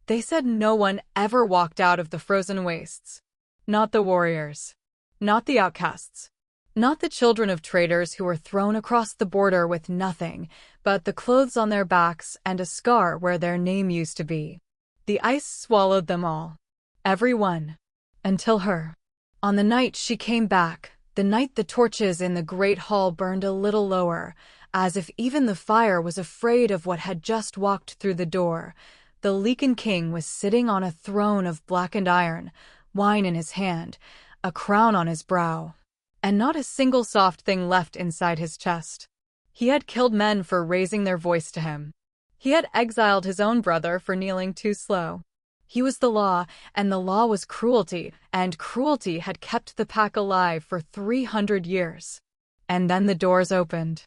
They said no one ever walked out of the frozen wastes. Not the warriors. Not the outcasts. Not the children of traders who were thrown across the border with nothing but the clothes on their backs and a scar where their name used to be. The ice swallowed them all. Every one. Until her. On the night she came back, the night the torches in the great hall burned a little lower, as if even the fire was afraid of what had just walked through the door, the Lycan King was sitting on a throne of blackened iron, wine in his hand, a crown on his brow, and not a single soft thing left inside his chest. He had killed men for raising their voice to him. He had exiled his own brother for kneeling too slow. He was the law, and the law was cruelty, and cruelty had kept the pack alive for 300 years. And then the doors opened.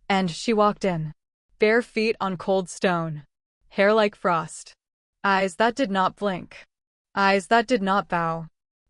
And she walked in. Bare feet on cold stone. Hair like frost. Eyes that did not blink. Eyes that did not bow.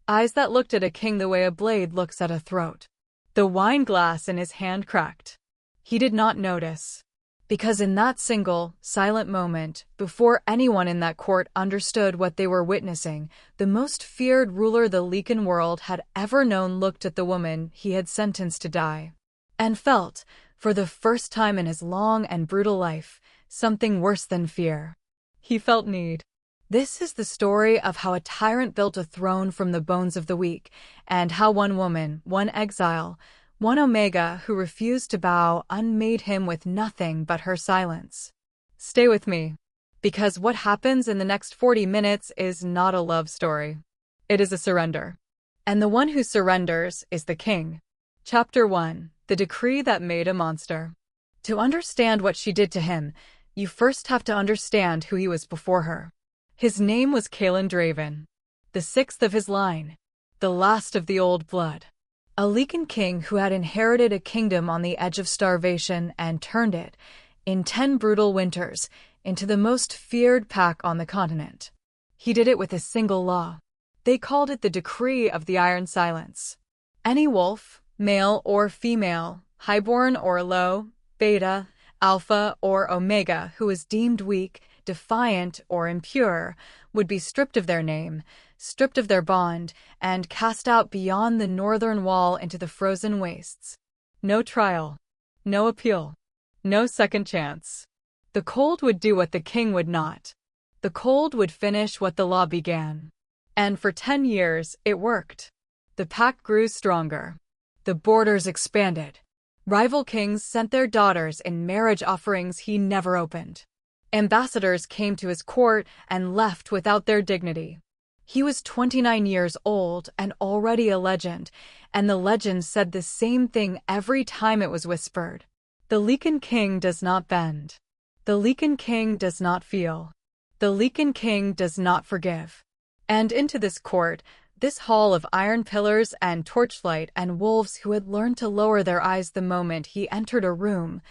Eyes that looked at a king the way a blade looks at a throat. The wine glass in his hand cracked. He did not notice. Because in that single, silent moment, before anyone in that court understood what they were witnessing, the most feared ruler the Lycan world had ever known looked at the woman he had sentenced to die. And felt, for the first time in his long and brutal life, something worse than fear. He felt need. This is the story of how a tyrant built a throne from the bones of the weak, and how one woman, one exile, one Omega who refused to bow unmade him with nothing but her silence. Stay with me, because what happens in the next 40 minutes is not a love story. It is a surrender. And the one who surrenders is the king. Chapter 1. The Decree That Made a Monster. To understand what she did to him, you first have to understand who he was before her. His name was Kaelen Draven, the sixth of his line, the last of the old blood. A Lycan king who had inherited a kingdom on the edge of starvation and turned it, in 10 brutal winters, into the most feared pack on the continent. He did it with a single law. They called it the Decree of the Iron Silence. Any wolf, male or female, highborn or low, beta, alpha or omega who was deemed weak, defiant, or impure, would be stripped of their name, stripped of their bond, and cast out beyond the northern wall into the frozen wastes. No trial. No appeal. No second chance. The cold would do what the king would not. The cold would finish what the law began. And for 10 years, it worked. The pack grew stronger. The borders expanded. Rival kings sent their daughters in marriage offerings he never opened. Ambassadors came to his court and left without their dignity. He was 29 years old and already a legend, and the legend said the same thing every time it was whispered. The Lycan King does not bend. The Lycan King does not feel. The Lycan King does not forgive. And into this court, this hall of iron pillars and torchlight and wolves who had learned to lower their eyes the moment he entered a room,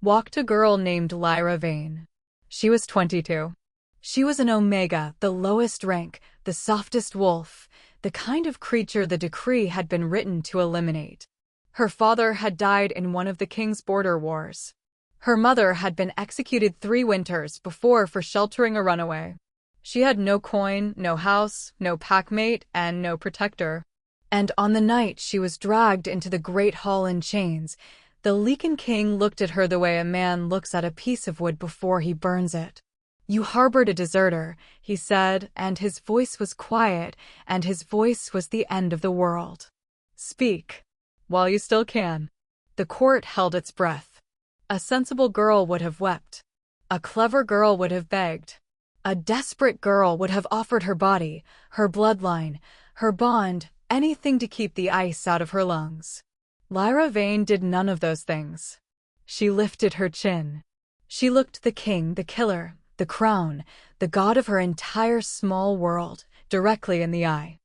walked a girl named Lyra Vane. She was 22. She was an Omega, the lowest rank, the softest wolf, the kind of creature the decree had been written to eliminate. Her father had died in one of the king's border wars. Her mother had been executed 3 winters before for sheltering a runaway. She had no coin, no house, no packmate, and no protector. And on the night she was dragged into the great hall in chains, the Lycan King looked at her the way a man looks at a piece of wood before he burns it. "You harbored a deserter," he said, and his voice was quiet, and his voice was the end of the world. "Speak, while you still can." The court held its breath. A sensible girl would have wept. A clever girl would have begged. A desperate girl would have offered her body, her bloodline, her bond, anything to keep the ice out of her lungs. Lyra Vane did none of those things. She lifted her chin. She looked the king, the killer, the crown, the god of her entire small world, directly in the eye.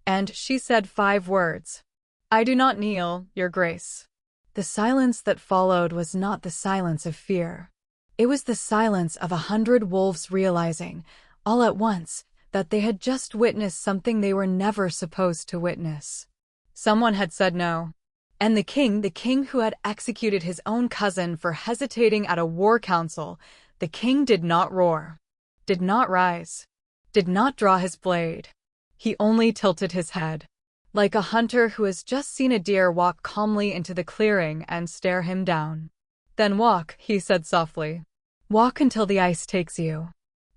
And she said 5 words. "I do not kneel, your grace." The silence that followed was not the silence of fear. It was the silence of 100 wolves realizing, all at once, that they had just witnessed something they were never supposed to witness. Someone had said no. And the king who had executed his own cousin for hesitating at a war council, the king did not roar, did not rise. did not draw his blade. He only tilted his head, like a hunter who has just seen a deer walk calmly into the clearing and stare him down. Then walk, he said softly. Walk until the ice takes you.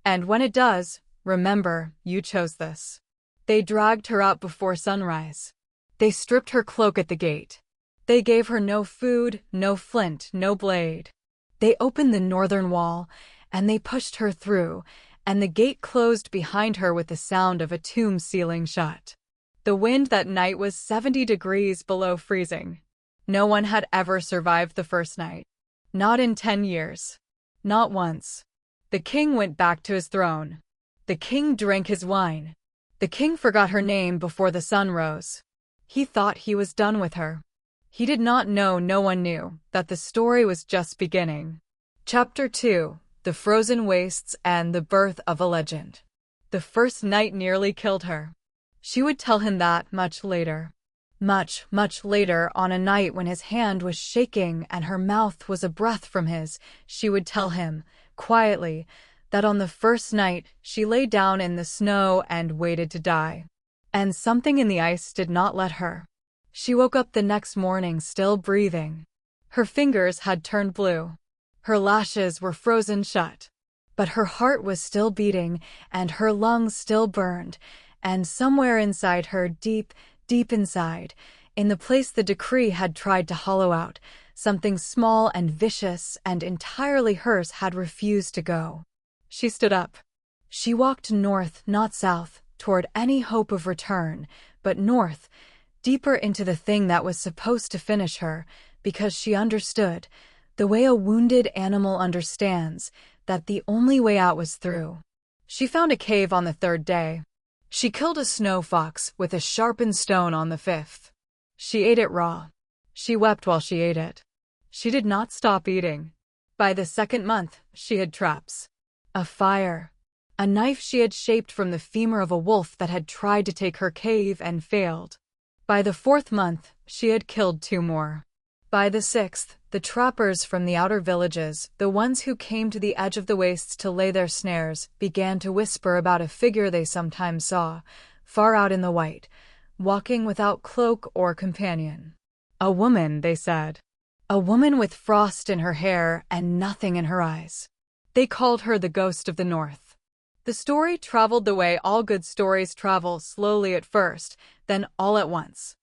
And when it does, remember, you chose this. They dragged her out before sunrise. They stripped her cloak at the gate. They gave her no food, no flint, no blade. They opened the northern wall, and they pushed her through, and the gate closed behind her with the sound of a tomb sealing shut. The wind that night was 70 degrees below freezing. No one had ever survived the first night. Not in 10 years. Not once. The king went back to his throne. The king drank his wine. The king forgot her name before the sun rose. He thought he was done with her. He did not know, no one knew, that the story was just beginning. Chapter 2: The Frozen Wastes and the Birth of a Legend. The first night nearly killed her. She would tell him that much later. Much, much later, on a night when his hand was shaking and her mouth was a breath from his, she would tell him, quietly, that on the first night she lay down in the snow and waited to die. And something in the ice did not let her. She woke up the next morning still breathing. Her fingers had turned blue. Her lashes were frozen shut. But her heart was still beating, and her lungs still burned, and somewhere inside her, deep, deep inside, in the place the decree had tried to hollow out, something small and vicious and entirely hers had refused to go. She stood up. She walked north, not south, toward any hope of return, but north, deeper into the thing that was supposed to finish her, because she understood, the way a wounded animal understands, that the only way out was through. She found a cave on the 3rd day. She killed a snow fox with a sharpened stone on the 5th. She ate it raw. She wept while she ate it. She did not stop eating. By the 2nd month, she had traps. A fire. A knife she had shaped from the femur of a wolf that had tried to take her cave and failed. By the 4th month, she had killed 2 more. By the 6th, the trappers from the outer villages, the ones who came to the edge of the wastes to lay their snares, began to whisper about a figure they sometimes saw, far out in the white, walking without cloak or companion. A woman, they said. A woman with frost in her hair and nothing in her eyes. They called her the Ghost of the North. The story traveled the way all good stories travel, slowly at first, then all at once.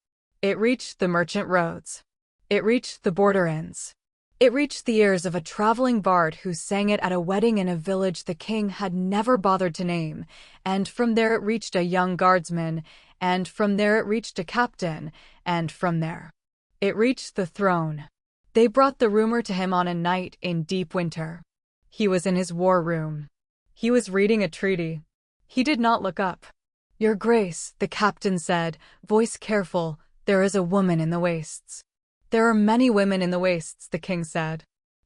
It reached the merchant roads. It reached the border inns. It reached the ears of a traveling bard who sang it at a wedding in a village the king had never bothered to name, and from there it reached a young guardsman, and from there it reached a captain, and from there it reached the throne. They brought the rumor to him on a night in deep winter. He was in his war room. He was reading a treaty. He did not look up. "Your Grace," the captain said, voice careful, "there is a woman in the wastes." "There are many women in the wastes," the king said.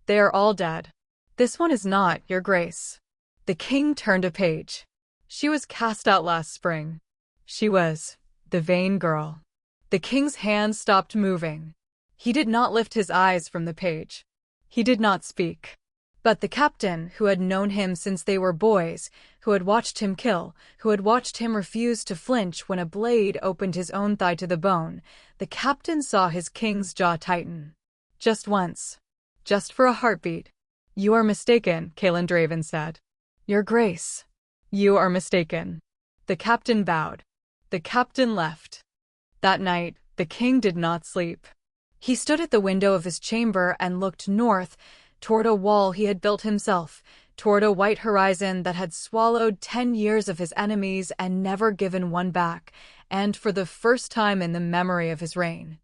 "They are all dead. This one is not, Your Grace." The king turned a page. She was cast out last spring. She was the Vane girl. The king's hand stopped moving. He did not lift his eyes from the page. He did not speak. But the captain, who had known him since they were boys, who had watched him kill, who had watched him refuse to flinch when a blade opened his own thigh to the bone, the captain saw his king's jaw tighten. Just once. Just for a heartbeat. "You are mistaken," Kaelen Draven said. "Your Grace." "You are mistaken." The captain bowed. The captain left. That night, the king did not sleep. He stood at the window of his chamber and looked north, toward a wall he had built himself, toward a white horizon that had swallowed 10 years of his enemies and never given one back, and for the first time in the memory of his reign.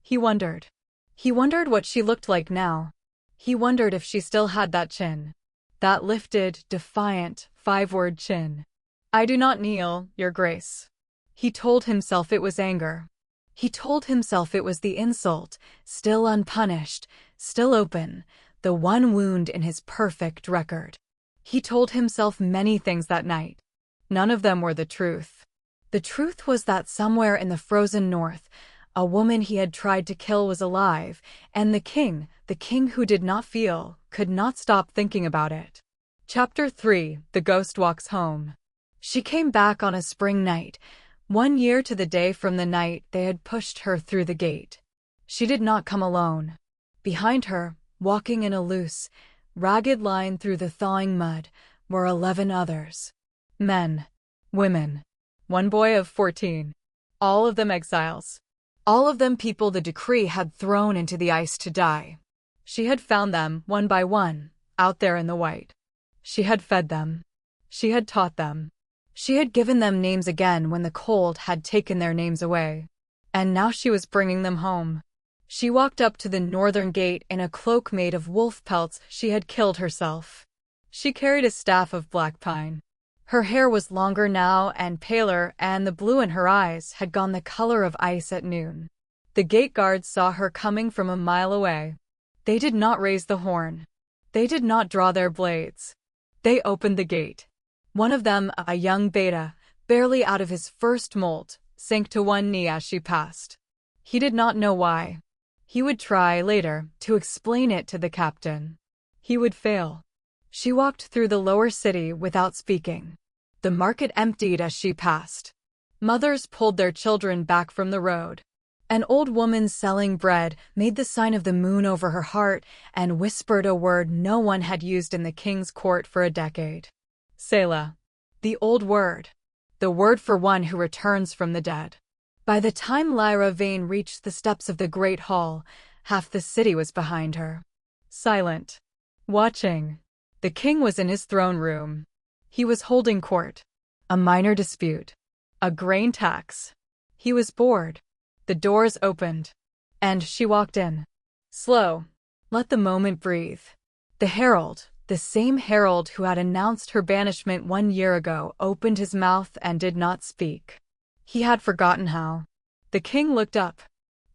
He wondered. He wondered what she looked like now. He wondered if she still had that chin. That lifted, defiant, 5-word chin. "I do not kneel, Your Grace." He told himself it was anger. He told himself it was the insult, still unpunished, still open, the one wound in his perfect record. He told himself many things that night. None of them were the truth. The truth was that somewhere in the frozen north, a woman he had tried to kill was alive, and the king who did not feel, could not stop thinking about it. Chapter 3: The Ghost Walks Home. She came back on a spring night, 1 year to the day from the night they had pushed her through the gate. She did not come alone. Behind her, walking in a loose, ragged line through the thawing mud, were 11 others. Men, women, one boy of 14. All of them exiles. All of them people the decree had thrown into the ice to die. She had found them, one by one, out there in the white. She had fed them. She had taught them. She had given them names again when the cold had taken their names away. And now she was bringing them home. She walked up to the northern gate in a cloak made of wolf pelts. She had killed herself. She carried a staff of black pine. Her hair was longer now and paler, and the blue in her eyes had gone the color of ice at noon. The gate guards saw her coming from a mile away. They did not raise the horn. They did not draw their blades. They opened the gate. One of them, a young beta, barely out of his first molt, sank to one knee as she passed. He did not know why. He would try, later, to explain it to the captain. He would fail. She walked through the lower city without speaking. The market emptied as she passed. Mothers pulled their children back from the road. An old woman selling bread made the sign of the moon over her heart and whispered a word no one had used in the king's court for a decade. Selah. The old word. The word for one who returns from the dead. By the time Lyra Vane reached the steps of the great hall, half the city was behind her. Silent. Watching. The king was in his throne room. He was holding court. A minor dispute. A grain tax. He was bored. The doors opened. And she walked in. Slow. Let the moment breathe. The herald, the same herald who had announced her banishment 1 year ago, opened his mouth and did not speak. He had forgotten how. The king looked up.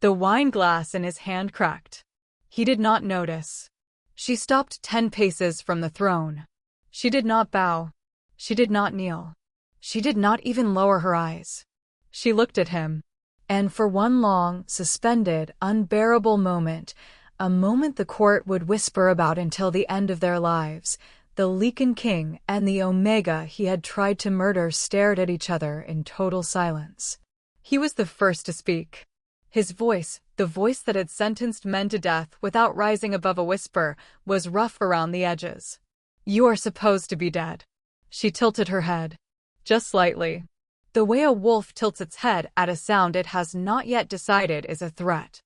The wine glass in his hand cracked. He did not notice. She stopped 10 paces from the throne. She did not bow. She did not kneel. She did not even lower her eyes. She looked at him. And for one long, suspended, unbearable moment, a moment the court would whisper about until the end of their lives, the Lycan King and the Omega he had tried to murder stared at each other in total silence. He was the first to speak. His voice, the voice that had sentenced men to death without rising above a whisper, was rough around the edges. You are supposed to be dead. She tilted her head. Just slightly. The way a wolf tilts its head at a sound it has not yet decided is a threat.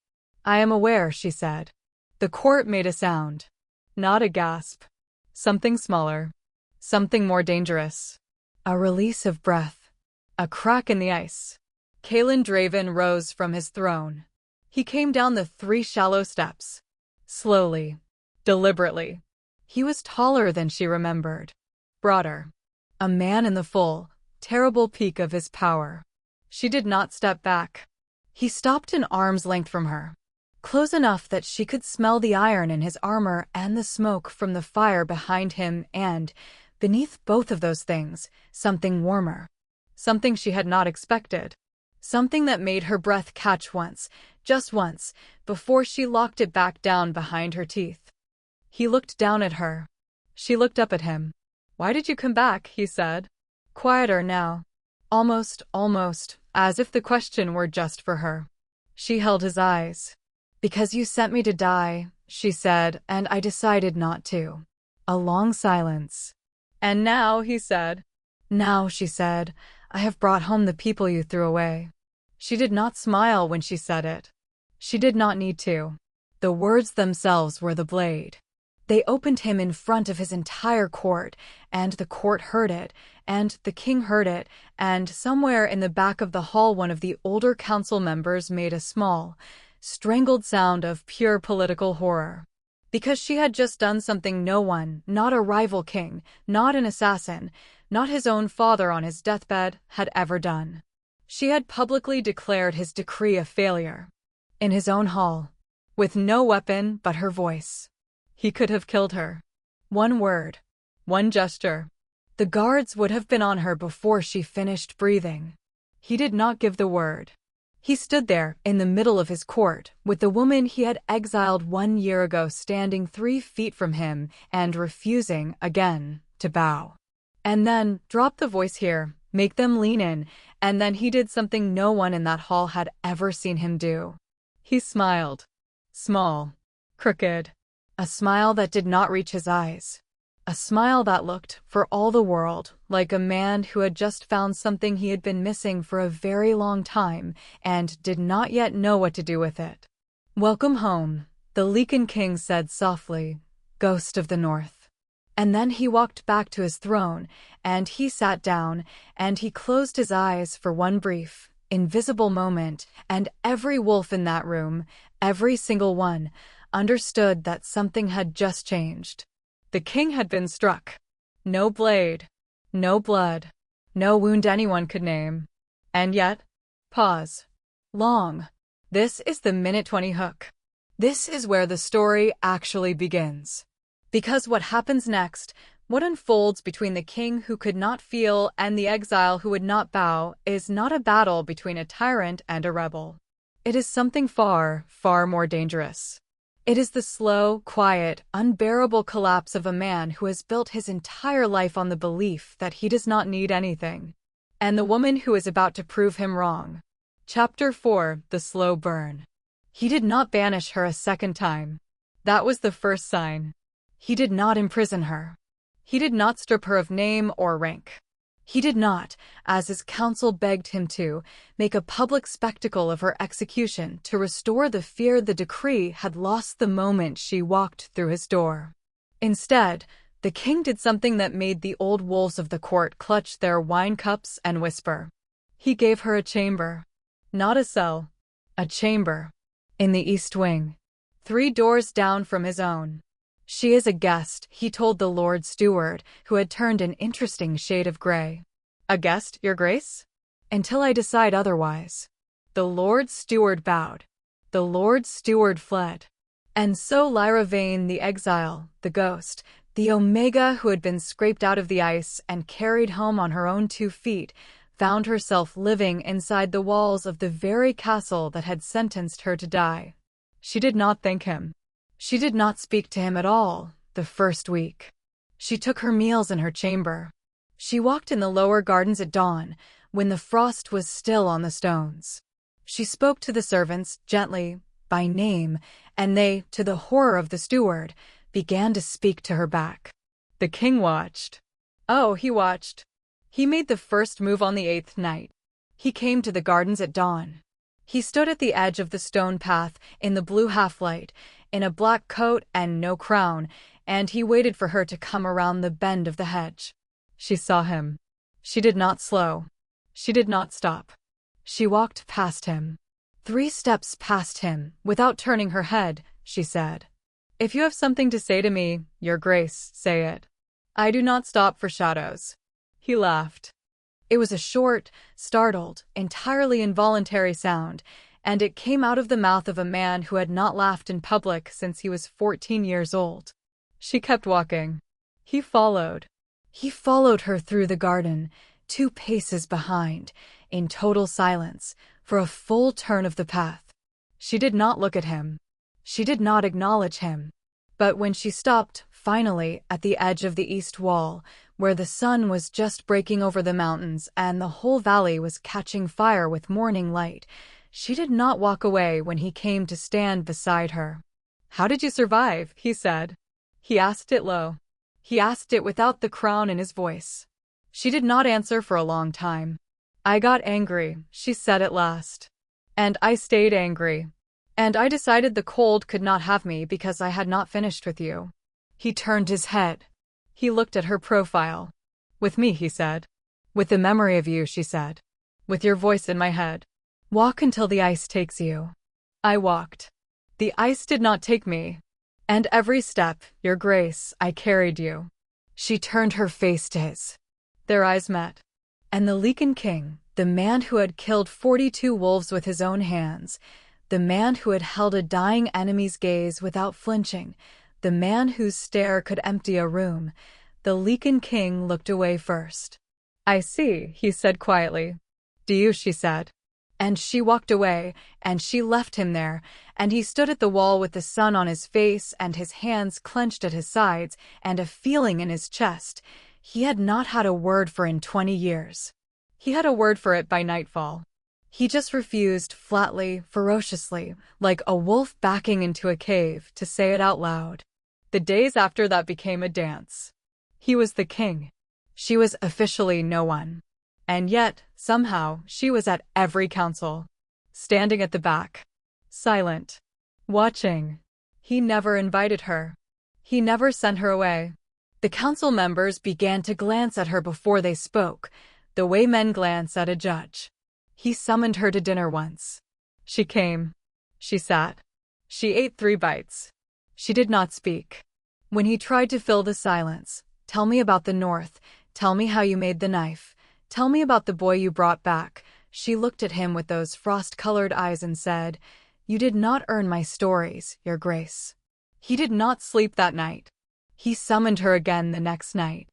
I am aware, she said. The court made a sound. Not a gasp. Something smaller. Something more dangerous. A release of breath. A crack in the ice. Kaelen Draven rose from his throne. He came down the 3 shallow steps. Slowly. Deliberately. He was taller than she remembered. Broader. A man in the full, terrible peak of his power. She did not step back. He stopped an arm's length from her. Close enough that she could smell the iron in his armor and the smoke from the fire behind him and, beneath both of those things, something warmer. Something she had not expected. Something that made her breath catch once, just once, before she locked it back down behind her teeth. He looked down at her. She looked up at him. Why did you come back? He said. Quieter now. Almost, as if the question were just for her. She held his eyes. Because you sent me to die, she said, and I decided not to. A long silence. And now, he said. Now, she said, I have brought home the people you threw away. She did not smile when she said it. She did not need to. The words themselves were the blade. They opened him in front of his entire court, and the court heard it, and the king heard it, and somewhere in the back of the hall one of the older council members made a small, strangled sound of pure political horror. Because she had just done something no one, not a rival king, not an assassin, not his own father on his deathbed, had ever done. She had publicly declared his decree a failure. In his own hall. With no weapon but her voice. He could have killed her. One word. One gesture. The guards would have been on her before she finished breathing. He did not give the word. He stood there, in the middle of his court, with the woman he had exiled 1 year ago standing 3 feet from him and refusing, again, to bow. And then, drop the voice here, make them lean in, and then he did something no one in that hall had ever seen him do. He smiled. Small. Crooked. A smile that did not reach his eyes. A smile that looked, for all the world, like a man who had just found something he had been missing for a very long time, and did not yet know what to do with it. "Welcome home," the Lycan King said softly, "Ghost of the North." And then he walked back to his throne, and he sat down, and he closed his eyes for one brief, invisible moment, and every wolf in that room, every single one, understood that something had just changed. The king had been struck. No blade, no blood, no wound anyone could name. And yet, pause. Long. This is the minute 20 hook. This is where the story actually begins. Because what happens next, what unfolds between the king who could not feel and the exile who would not bow, is not a battle between a tyrant and a rebel. It is something far, far more dangerous. It is the slow, quiet, unbearable collapse of a man who has built his entire life on the belief that he does not need anything, and the woman who is about to prove him wrong. Chapter 4: The Slow Burn. He did not banish her a second time. That was the first sign. He did not imprison her. He did not strip her of name or rank. He did not, as his council begged him to, make a public spectacle of her execution to restore the fear the decree had lost the moment she walked through his door. Instead, the king did something that made the old wolves of the court clutch their wine cups and whisper. He gave her a chamber. Not a cell. A chamber. In the East Wing. 3 doors down from his own. "She is a guest," he told the Lord Steward, who had turned an interesting shade of gray. "A guest, your grace?" "Until I decide otherwise." The Lord Steward bowed. The Lord Steward fled. And so Lyra Vane, the exile, the ghost, the Omega who had been scraped out of the ice and carried home on her own 2 feet, found herself living inside the walls of the very castle that had sentenced her to die. She did not thank him. She did not speak to him at all, the first week. She took her meals in her chamber. She walked in the lower gardens at dawn, when the frost was still on the stones. She spoke to the servants, gently, by name, and they, to the horror of the steward, began to speak to her back. The king watched. Oh, he watched. He made the first move on the 8th night. He came to the gardens at dawn. He stood at the edge of the stone path, in the blue half-light, in a black coat and no crown, and he waited for her to come around the bend of the hedge. She saw him. She did not slow. She did not stop. She walked past him. 3 steps past him, without turning her head, she said. "If you have something to say to me, your grace, say it. I do not stop for shadows." He laughed. It was a short, startled, entirely involuntary sound, and it came out of the mouth of a man who had not laughed in public since he was 14 years old. She kept walking. He followed. He followed her through the garden, 2 paces behind, in total silence, for a full turn of the path. She did not look at him. She did not acknowledge him. But when she stopped, finally, at the edge of the east wall, where the sun was just breaking over the mountains and the whole valley was catching fire with morning light, she did not walk away when he came to stand beside her. "How did you survive?" he said. He asked it low. He asked it without the crown in his voice. She did not answer for a long time. "I got angry," she said at last. "And I stayed angry. And I decided the cold could not have me because I had not finished with you." He turned his head. He looked at her profile. "With me," he said. "With the memory of you," she said. "With your voice in my head. Walk until the ice takes you." I walked. The ice did not take me. And every step, your grace, I carried you. She turned her face to his. Their eyes met. And the Lycan King, the man who had killed 42 wolves with his own hands, the man who had held a dying enemy's gaze without flinching, the man whose stare could empty a room, the Lycan King looked away first. "I see," he said quietly. "Do you?" she said. And she walked away, and she left him there, and he stood at the wall with the sun on his face and his hands clenched at his sides and a feeling in his chest. He had not had a word for in 20 years. He had a word for it by nightfall. He just refused, flatly, ferociously, like a wolf backing into a cave, to say it out loud. The days after that became a dance. He was the king. She was officially no one. And yet, somehow, she was at every council. Standing at the back. Silent. Watching. He never invited her. He never sent her away. The council members began to glance at her before they spoke, the way men glance at a judge. He summoned her to dinner once. She came. She sat. She ate 3 bites. She did not speak. When he tried to fill the silence, "Tell me about the North. Tell me how you made the knife. Tell me about the boy you brought back," she looked at him with those frost-colored eyes and said, "You did not earn my stories, Your Grace." He did not sleep that night. He summoned her again the next night.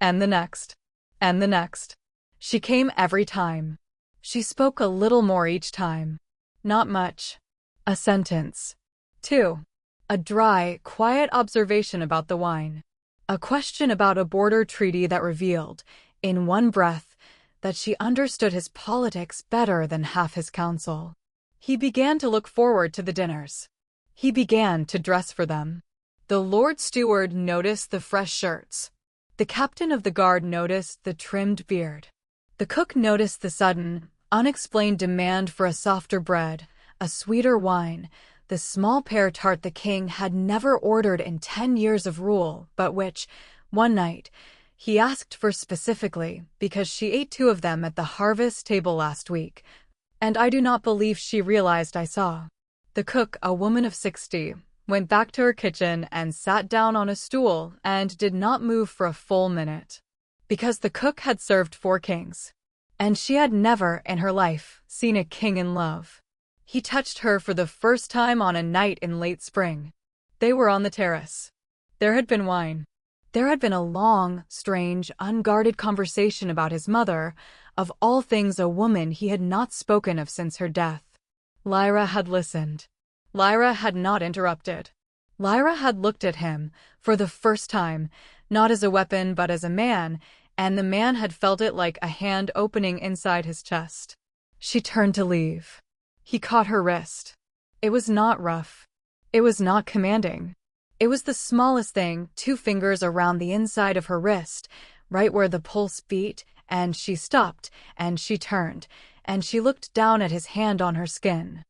And the next. And the next. She came every time. She spoke a little more each time. Not much. A sentence. 2. A dry, quiet observation about the wine. A question about a border treaty that revealed, in one breath, that she understood his politics better than half his council. He began to look forward to the dinners. He began to dress for them. The Lord Steward noticed the fresh shirts. The captain of the guard noticed the trimmed beard. The cook noticed the sudden, unexplained demand for a softer bread, a sweeter wine, the small pear tart the king had never ordered in 10 years of rule, but which, one night, he asked for specifically because she ate 2 of them at the harvest table last week, and I do not believe she realized I saw. The cook, a woman of 60, went back to her kitchen and sat down on a stool and did not move for a full minute. Because the cook had served 4 kings. And she had never, in her life, seen a king in love. He touched her for the first time on a night in late spring. They were on the terrace. There had been wine. There had been a long, strange, unguarded conversation about his mother, of all things a woman he had not spoken of since her death. Lyra had listened. Lyra had not interrupted. Lyra had looked at him, for the first time, not as a weapon but as a man, and the man had felt it like a hand opening inside his chest. She turned to leave. He caught her wrist. It was not rough. It was not commanding. It was the smallest thing, 2 fingers around the inside of her wrist, right where the pulse beat, and she stopped, and she turned, and she looked down at his hand on her skin.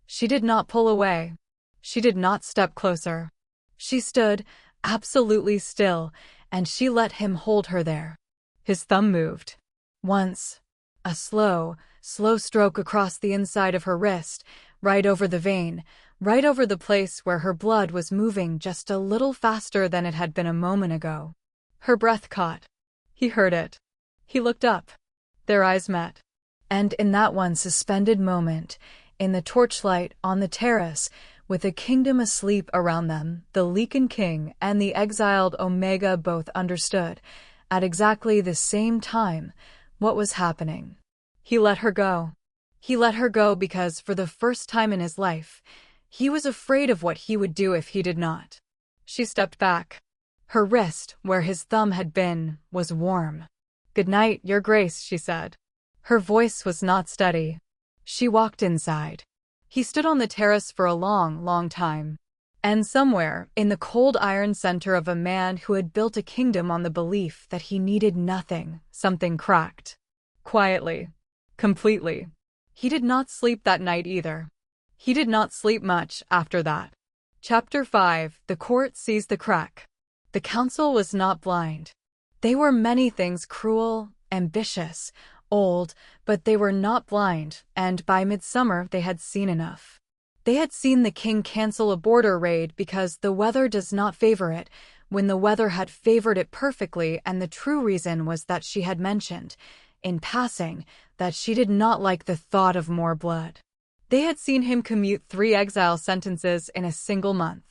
She did not pull away. She did not step closer. She stood, absolutely still, and she let him hold her there. His thumb moved. Once. A slow stroke across the inside of her wrist, right over the vein, right over the place where her blood was moving just a little faster than it had been a moment ago. Her breath caught. He heard it. He looked up. Their eyes met. And in that one suspended moment, in the torchlight on the terrace, with a kingdom asleep around them, the Lycan King and the exiled Omega both understood, at exactly the same time, what was happening. He let her go. He let her go because, for the first time in his life, he was afraid of what he would do if he did not. She stepped back. Her wrist, where his thumb had been, was warm. "Good night, Your Grace," she said. Her voice was not steady. She walked inside. He stood on the terrace for a long, long time. And somewhere, in the cold iron center of a man who had built a kingdom on the belief that he needed nothing, something cracked. Quietly. Completely. He did not sleep that night either. He did not sleep much after that. Chapter 5. The court sees the crack. The council was not blind. They were many things: cruel, ambitious, old, but they were not blind, and by midsummer they had seen enough. They had seen the king cancel a border raid because the weather does not favor it, when the weather had favored it perfectly, and the true reason was that she had mentioned, in passing, that she did not like the thought of more blood. They had seen him commute 3 exile sentences in a single month.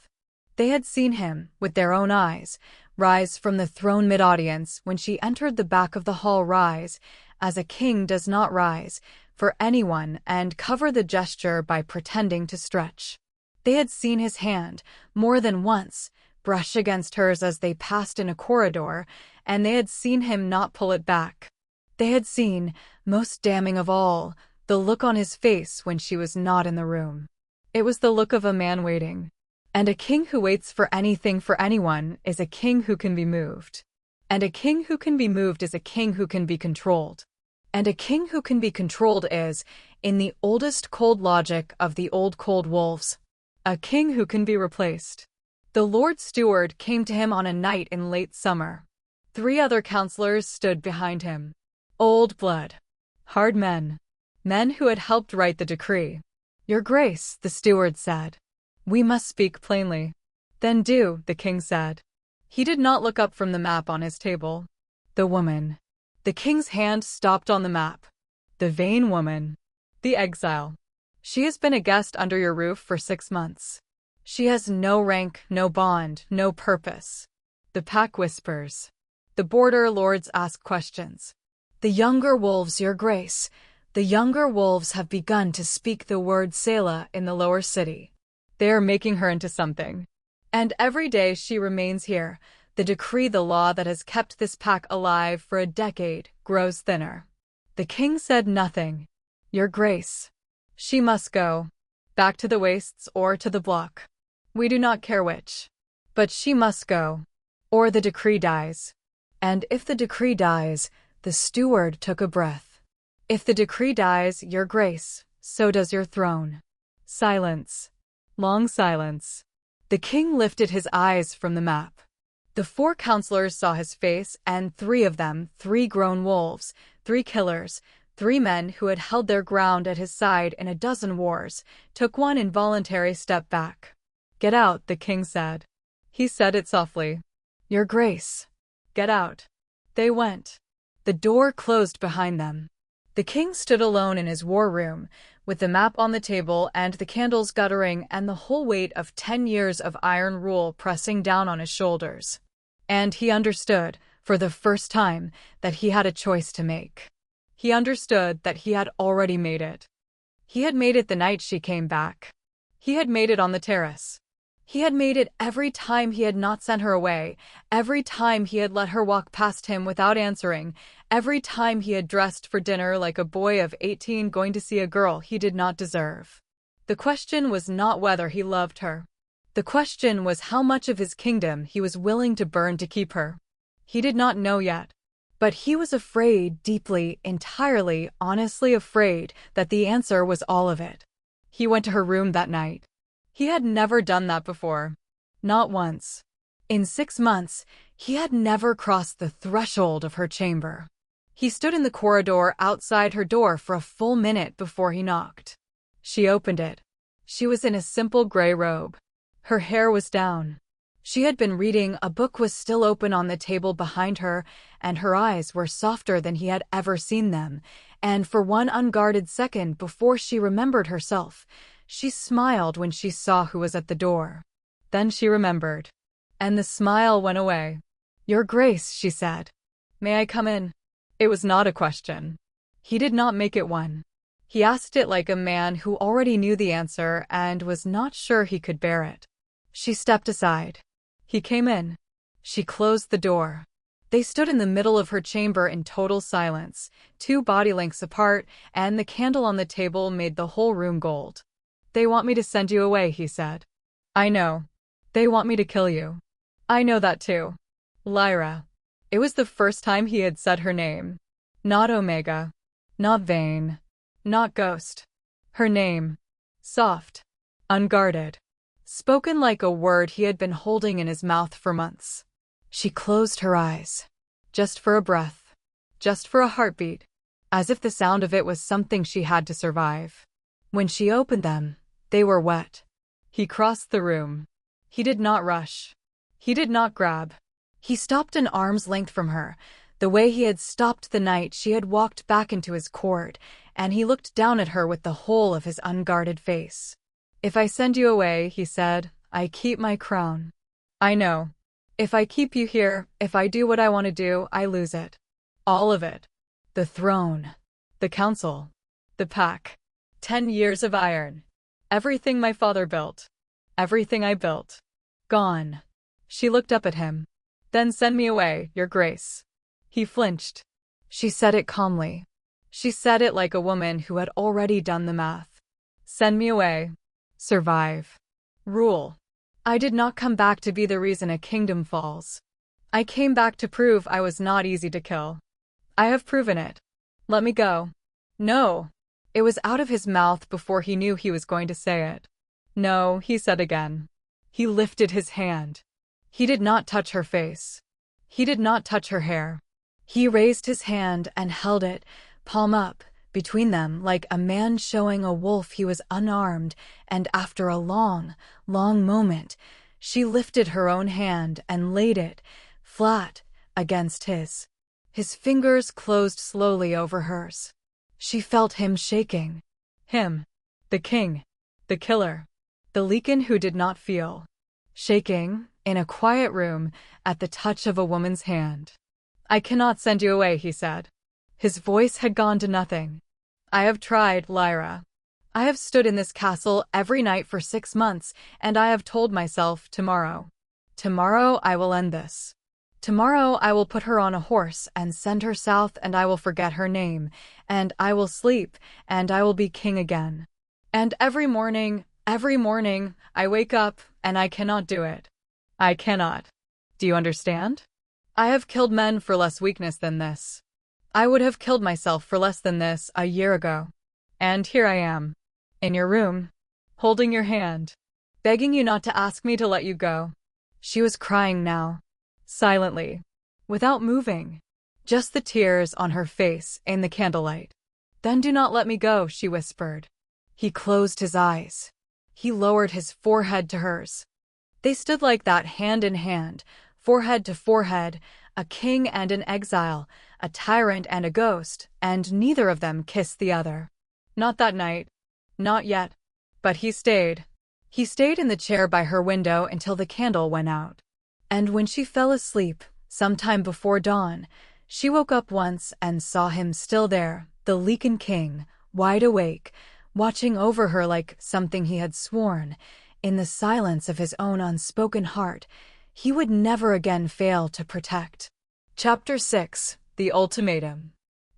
They had seen him, with their own eyes, rise from the throne mid-audience when she entered the back of the hall, rise, as a king does not rise, for anyone, and cover the gesture by pretending to stretch. They had seen his hand, more than once, brush against hers as they passed in a corridor, and they had seen him not pull it back. They had seen, most damning of all, the look on his face when she was not in the room. It was the look of a man waiting. And a king who waits for anything for anyone is a king who can be moved. And a king who can be moved is a king who can be controlled. And a king who can be controlled is, in the oldest cold logic of the old cold wolves, a king who can be replaced. The Lord Steward came to him on a night in late summer. 3 other counselors stood behind him. Old blood. Hard men. Men who had helped write the decree. Your Grace, the steward said. We must speak plainly. Then do, the king said. He did not look up from the map on his table. The woman. The king's hand stopped on the map. The Vane woman. The exile. She has been a guest under your roof for 6 months. She has no rank, no bond, no purpose. The pack whispers. The border lords ask questions. The younger wolves, your Grace. The younger wolves have begun to speak the word Selah in the lower city. They are making her into something. And every day she remains here, the decree, the law that has kept this pack alive for a decade, grows thinner. The king said nothing. Your Grace. She must go. Back to the wastes or to the block. We do not care which. But she must go. Or the decree dies. And if the decree dies, the steward took a breath. If the decree dies, your Grace, so does your throne. Silence. Long silence. The king lifted his eyes from the map. The 4 counselors saw his face, and 3 of them, 3 grown wolves, 3 killers, 3 men who had held their ground at his side in a dozen wars, took one involuntary step back. Get out, the king said. He said it softly. Your Grace. Get out. They went. The door closed behind them. The king stood alone in his war room, with the map on the table and the candles guttering and the whole weight of 10 years of iron rule pressing down on his shoulders. And he understood, for the first time, that he had a choice to make. He understood that he had already made it. He had made it the night she came back. He had made it on the terrace. He had made it every time he had not sent her away, every time he had let her walk past him without answering, every time he had dressed for dinner like a boy of 18 going to see a girl he did not deserve. The question was not whether he loved her. The question was how much of his kingdom he was willing to burn to keep her. He did not know yet. But he was afraid, deeply, entirely, honestly afraid, that the answer was all of it. He went to her room that night. He had never done that before. Not once. In 6 months, he had never crossed the threshold of her chamber. He stood in the corridor outside her door for a full minute before he knocked. She opened it. She was in a simple gray robe. Her hair was down. She had been reading, a book was still open on the table behind her, and her eyes were softer than he had ever seen them, and for one unguarded second before she remembered herself, she smiled when she saw who was at the door. Then she remembered. And the smile went away. Your Grace, she said. May I come in? It was not a question. He did not make it one. He asked it like a man who already knew the answer and was not sure he could bear it. She stepped aside. He came in. She closed the door. They stood in the middle of her chamber in total silence, 2 body lengths apart, and the candle on the table made the whole room gold. They want me to send you away, he said. I know. They want me to kill you. I know that too. Lyra. It was the first time he had said her name. Not Omega. Not Vane. Not Ghost. Her name. Soft. Unguarded. Spoken like a word he had been holding in his mouth for months. She closed her eyes. Just for a breath. Just for a heartbeat. As if the sound of it was something she had to survive. When she opened them, they were wet. He crossed the room. He did not rush. He did not grab. He stopped an arm's length from her, the way he had stopped the night she had walked back into his court, and he looked down at her with the whole of his unguarded face. If I send you away, he said, I keep my crown. I know. If I keep you here, if I do what I want to do, I lose it. All of it. The throne. The council. The pack. 10 years of iron. Everything my father built. Everything I built. Gone. She looked up at him. Then send me away, your grace. He flinched. She said it calmly. She said it like a woman who had already done the math. Send me away. Survive. Rule. I did not come back to be the reason a kingdom falls. I came back to prove I was not easy to kill. I have proven it. Let me go. No. It was out of his mouth before he knew he was going to say it. No, he said again. He lifted his hand. He did not touch her face. He did not touch her hair. He raised his hand and held it, palm up, between them like a man showing a wolf he was unarmed, and after a long, long moment, she lifted her own hand and laid it, flat, against his. His fingers closed slowly over hers. She felt him shaking. Him. The king. The killer. The Lycan who did not feel. Shaking, in a quiet room, at the touch of a woman's hand. I cannot send you away, he said. His voice had gone to nothing. I have tried, Lyra. I have stood in this castle every night for 6 months, and I have told myself, tomorrow. Tomorrow I will end this. Tomorrow I will put her on a horse and send her south, and I will forget her name, and I will sleep, and I will be king again. And every morning, I wake up, and I cannot do it. I cannot. Do you understand? I have killed men for less weakness than this. I would have killed myself for less than this a year ago. And here I am, in your room, holding your hand, begging you not to ask me to let you go. She was crying now, silently, without moving, just the tears on her face in the candlelight. Then do not let me go, she whispered. He closed his eyes. He lowered his forehead to hers. They stood like that, hand in hand, forehead to forehead, a king and an exile, a tyrant and a ghost, and neither of them kissed the other. Not that night. Not yet. But he stayed. He stayed in the chair by her window until the candle went out. And when she fell asleep, sometime before dawn, she woke up once and saw him still there, the Lycan King, wide awake, watching over her like something he had sworn, in the silence of his own unspoken heart, he would never again fail to protect. Chapter 6. The Ultimatum.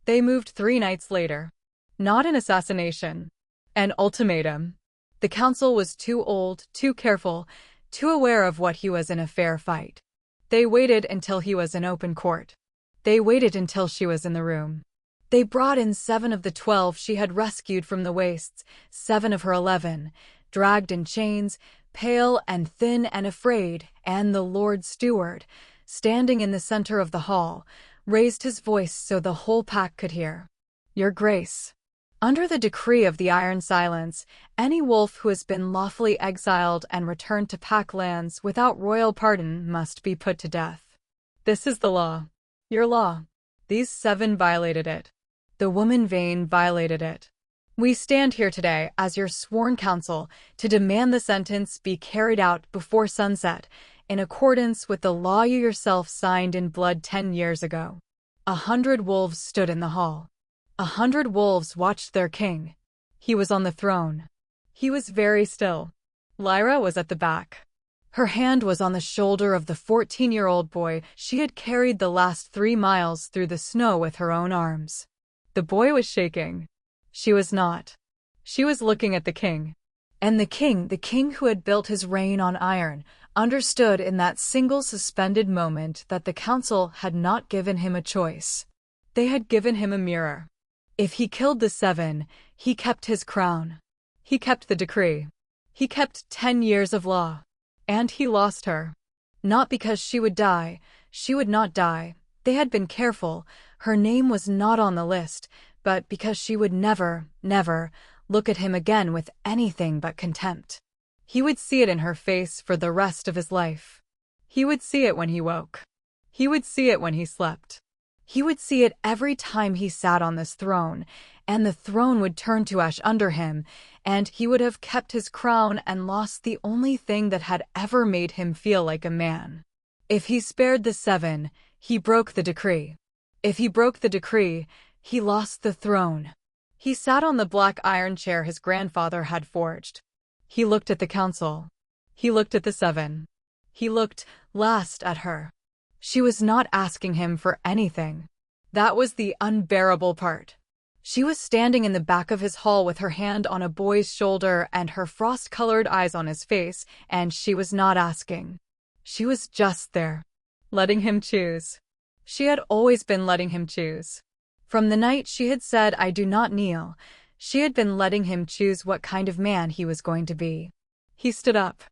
They moved 3 nights later. Not an assassination. An ultimatum. The council was too old, too careful, too aware of what he was in a fair fight. They waited until he was in open court. They waited until she was in the room. They brought in 7 of the 12 she had rescued from the wastes, 7 of her 11, dragged in chains, pale and thin and afraid, and the Lord Steward, standing in the center of the hall, raised his voice so the whole pack could hear. Your Grace. Under the decree of the Iron Silence, any wolf who has been lawfully exiled and returned to pack lands without royal pardon must be put to death. This is the law. Your law. These 7 violated it. The woman Vane violated it. We stand here today as your sworn council to demand the sentence be carried out before sunset, in accordance with the law you yourself signed in blood 10 years ago. 100 wolves stood in the hall. 100 wolves watched their king. He was on the throne. He was very still. Lyra was at the back. Her hand was on the shoulder of the 14-year-old boy she had carried the last 3 miles through the snow with her own arms. The boy was shaking. She was not. She was looking at the king. And the king who had built his reign on iron, understood in that single suspended moment that the council had not given him a choice. They had given him a mirror. If he killed the 7, he kept his crown. He kept the decree. He kept 10 years of law. And he lost her. Not because she would die. She would not die. They had been careful. Her name was not on the list, but because she would never, never look at him again with anything but contempt. He would see it in her face for the rest of his life. He would see it when he woke. He would see it when he slept. He would see it every time he sat on this throne, and the throne would turn to ash under him, and he would have kept his crown and lost the only thing that had ever made him feel like a man. If he spared the 7, he broke the decree. If he broke the decree, he lost the throne. He sat on the black iron chair his grandfather had forged. He looked at the council. He looked at the 7. He looked, last, at her. She was not asking him for anything. That was the unbearable part. She was standing in the back of his hall with her hand on a boy's shoulder and her frost-colored eyes on his face, and she was not asking. She was just there, letting him choose. She had always been letting him choose. From the night she had said, "I do not kneel," she had been letting him choose what kind of man he was going to be. He stood up.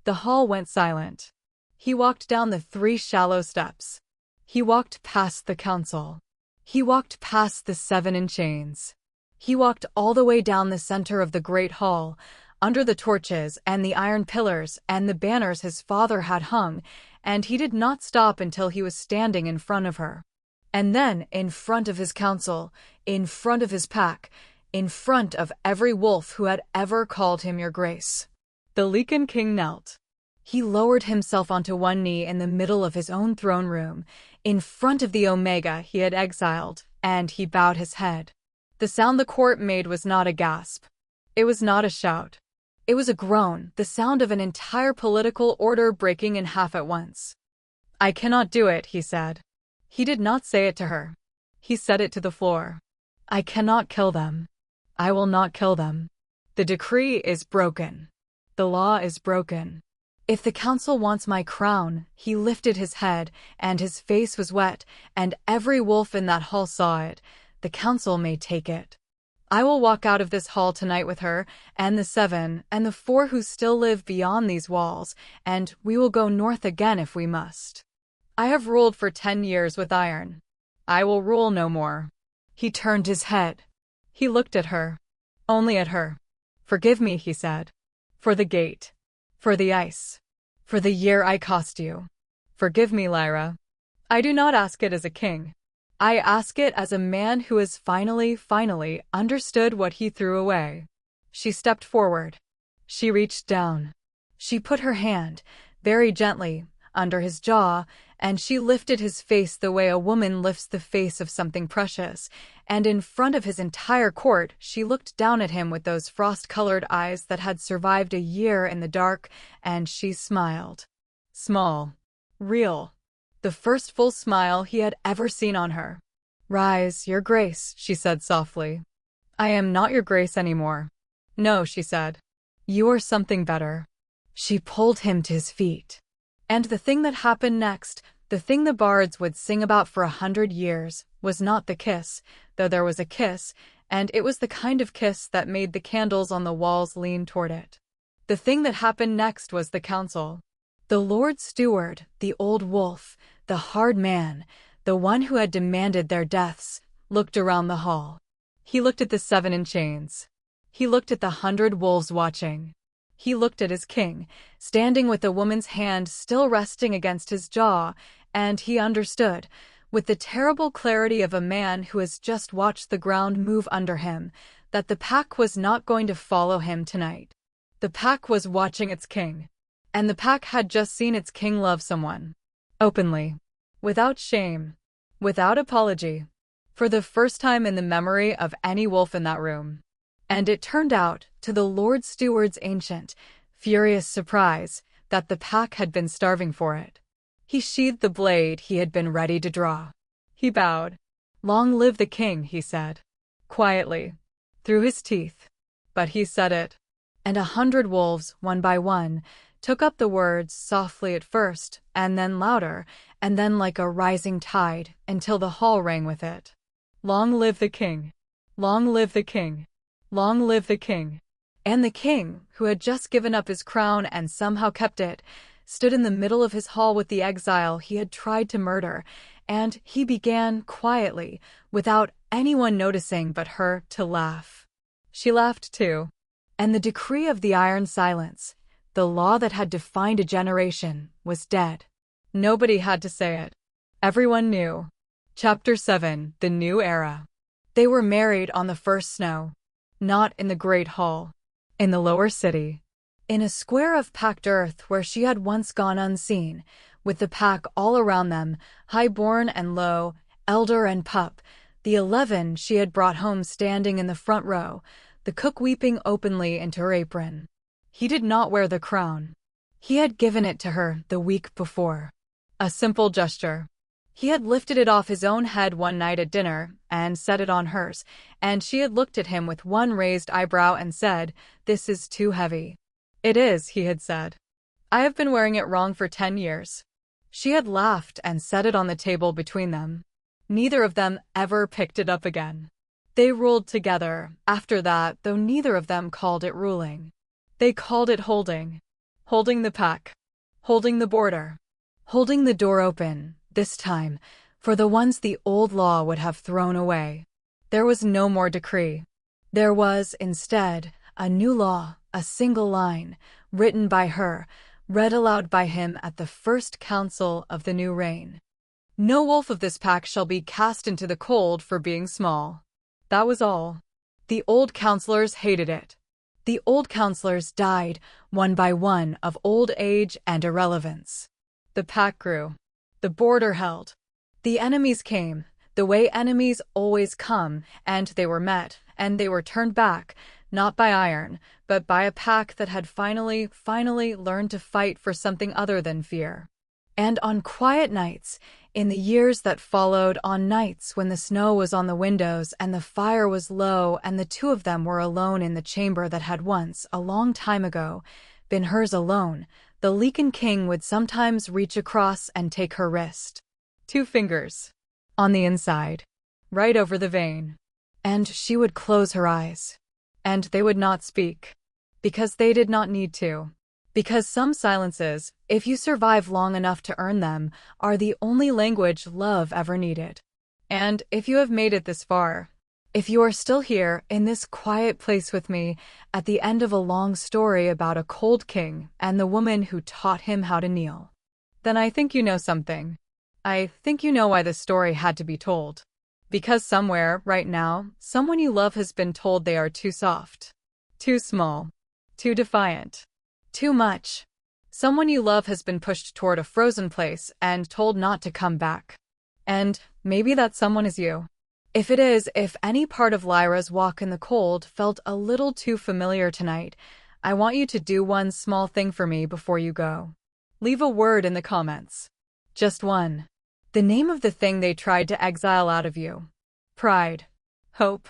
The hall went silent. He walked down the 3 shallow steps. He walked past the council. He walked past the 7 in chains. He walked all the way down the center of the great hall, under the torches and the iron pillars and the banners his father had hung, and he did not stop until he was standing in front of her. And then, in front of his council, in front of his pack, in front of every wolf who had ever called him your grace. The Lycan King knelt. He lowered himself onto one knee in the middle of his own throne room, in front of the Omega he had exiled, and he bowed his head. The sound the court made was not a gasp. It was not a shout. It was a groan, the sound of an entire political order breaking in half at once. "I cannot do it," he said. He did not say it to her. He said it to the floor. "I cannot kill them. I will not kill them. The decree is broken. The law is broken. If the council wants my crown," he lifted his head, and his face was wet, and every wolf in that hall saw it, "the council may take it. I will walk out of this hall tonight with her, and the 7, and the 4 who still live beyond these walls, and we will go north again if we must. I have ruled for 10 years with iron. I will rule no more." He turned his head. He looked at her. Only at her. "Forgive me," he said. "For the gate. For the ice. For the year I cost you. Forgive me, Lyra. I do not ask it as a king. I ask it as a man who has finally understood what he threw away." She stepped forward. She reached down. She put her hand, very gently, under his jaw, and she lifted his face the way a woman lifts the face of something precious, and in front of his entire court she looked down at him with those frost-colored eyes that had survived a year in the dark, and she smiled. Small. Real. The first full smile he had ever seen on her. "Rise, your grace," she said softly. "I am not your grace anymore." "No," she said. "You are something better." She pulled him to his feet. And the thing that happened next, the thing the bards would sing about for 100 years, was not the kiss, though there was a kiss, and it was the kind of kiss that made the candles on the walls lean toward it. The thing that happened next was the council. The Lord Steward, the old wolf, the hard man, the one who had demanded their deaths, looked around the hall. He looked at the 7 in chains. He looked at the 100 wolves watching. He looked at his king, standing with the woman's hand still resting against his jaw, and he understood, with the terrible clarity of a man who has just watched the ground move under him, that the pack was not going to follow him tonight. The pack was watching its king. And the pack had just seen its king love someone. Openly. Without shame. Without apology. For the first time in the memory of any wolf in that room. And it turned out, to the Lord Steward's ancient, furious surprise, that the pack had been starving for it. He sheathed the blade he had been ready to draw. He bowed. "Long live the king," he said. Quietly. Through his teeth. But he said it. And 100 wolves, one by one, took up the words softly at first, and then louder, and then like a rising tide, until the hall rang with it. "Long live the king! Long live the king! Long live the king!" And the king, who had just given up his crown and somehow kept it, stood in the middle of his hall with the exile he had tried to murder, and he began quietly, without anyone noticing but her, to laugh. She laughed too. And the decree of the iron silence, the law that had defined a generation, was dead. Nobody had to say it. Everyone knew. Chapter 7: The New Era. They were married on the first snow. Not in the Great Hall. In the lower city. In a square of packed earth where she had once gone unseen, with the pack all around them, high-born and low, elder and pup, the 11 she had brought home standing in the front row, the cook weeping openly into her apron. He did not wear the crown. He had given it to her the week before. A simple gesture. He had lifted it off his own head one night at dinner and set it on hers, and she had looked at him with one raised eyebrow and said, "This is too heavy." "It is," he had said. "I have been wearing it wrong for 10 years. She had laughed and set it on the table between them. Neither of them ever picked it up again. They ruled together, after that, though neither of them called it ruling. They called it holding. Holding the pack. Holding the border. Holding the door open, this time, for the ones the old law would have thrown away. There was no more decree. There was, instead, a new law, a single line, written by her, read aloud by him at the first council of the new reign. No wolf of this pack shall be cast into the cold for being small. That was all. The old counselors hated it. The old counselors died, one by one, of old age and irrelevance. The pack grew. The border held. The enemies came, the way enemies always come, and they were met, and they were turned back, not by iron, but by a pack that had finally learned to fight for something other than fear. And on quiet nights, in the years that followed, on nights when the snow was on the windows and the fire was low and the two of them were alone in the chamber that had once, a long time ago, been hers alone, the Lycan King would sometimes reach across and take her wrist. 2 fingers. On the inside. Right over the vein. And she would close her eyes. And they would not speak. Because they did not need to. Because some silences, if you survive long enough to earn them, are the only language love ever needed. And if you have made it this far, if you are still here, in this quiet place with me, at the end of a long story about a cold king and the woman who taught him how to kneel, then I think you know something. I think you know why this story had to be told. Because somewhere, right now, someone you love has been told they are too soft, too small, too defiant. Too much. Someone you love has been pushed toward a frozen place and told not to come back. And maybe that someone is you. If it is, if any part of Lyra's walk in the cold felt a little too familiar tonight, I want you to do one small thing for me before you go. Leave a word in the comments. Just one. The name of the thing they tried to exile out of you. Pride. Hope.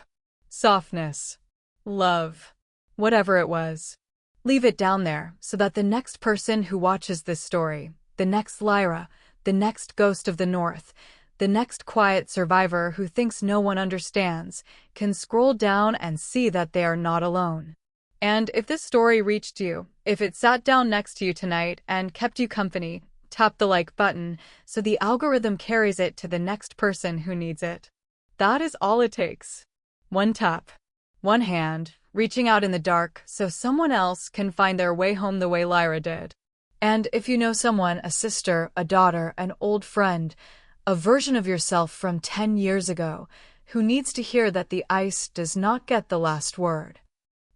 Softness. Love. Whatever it was. Leave it down there so that the next person who watches this story, the next Lyra, the next ghost of the North, the next quiet survivor who thinks no one understands, can scroll down and see that they are not alone. And if this story reached you, if it sat down next to you tonight and kept you company, tap the like button so the algorithm carries it to the next person who needs it. That is all it takes. One tap. One hand. Reaching out in the dark so someone else can find their way home the way Lyra did. And if you know someone, a sister, a daughter, an old friend, a version of yourself from 10 years ago, who needs to hear that the ice does not get the last word,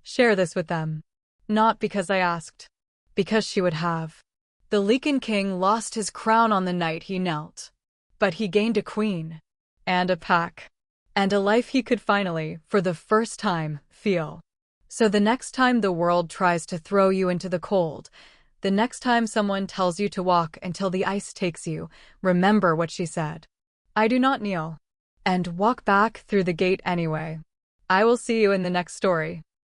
share this with them. Not because I asked. Because she would have. The Lycan King lost his crown on the night he knelt. But he gained a queen. And a pack. And a life he could finally, for the first time, feel. So the next time the world tries to throw you into the cold, the next time someone tells you to walk until the ice takes you, remember what she said. I do not kneel. And walk back through the gate anyway. I will see you in the next story.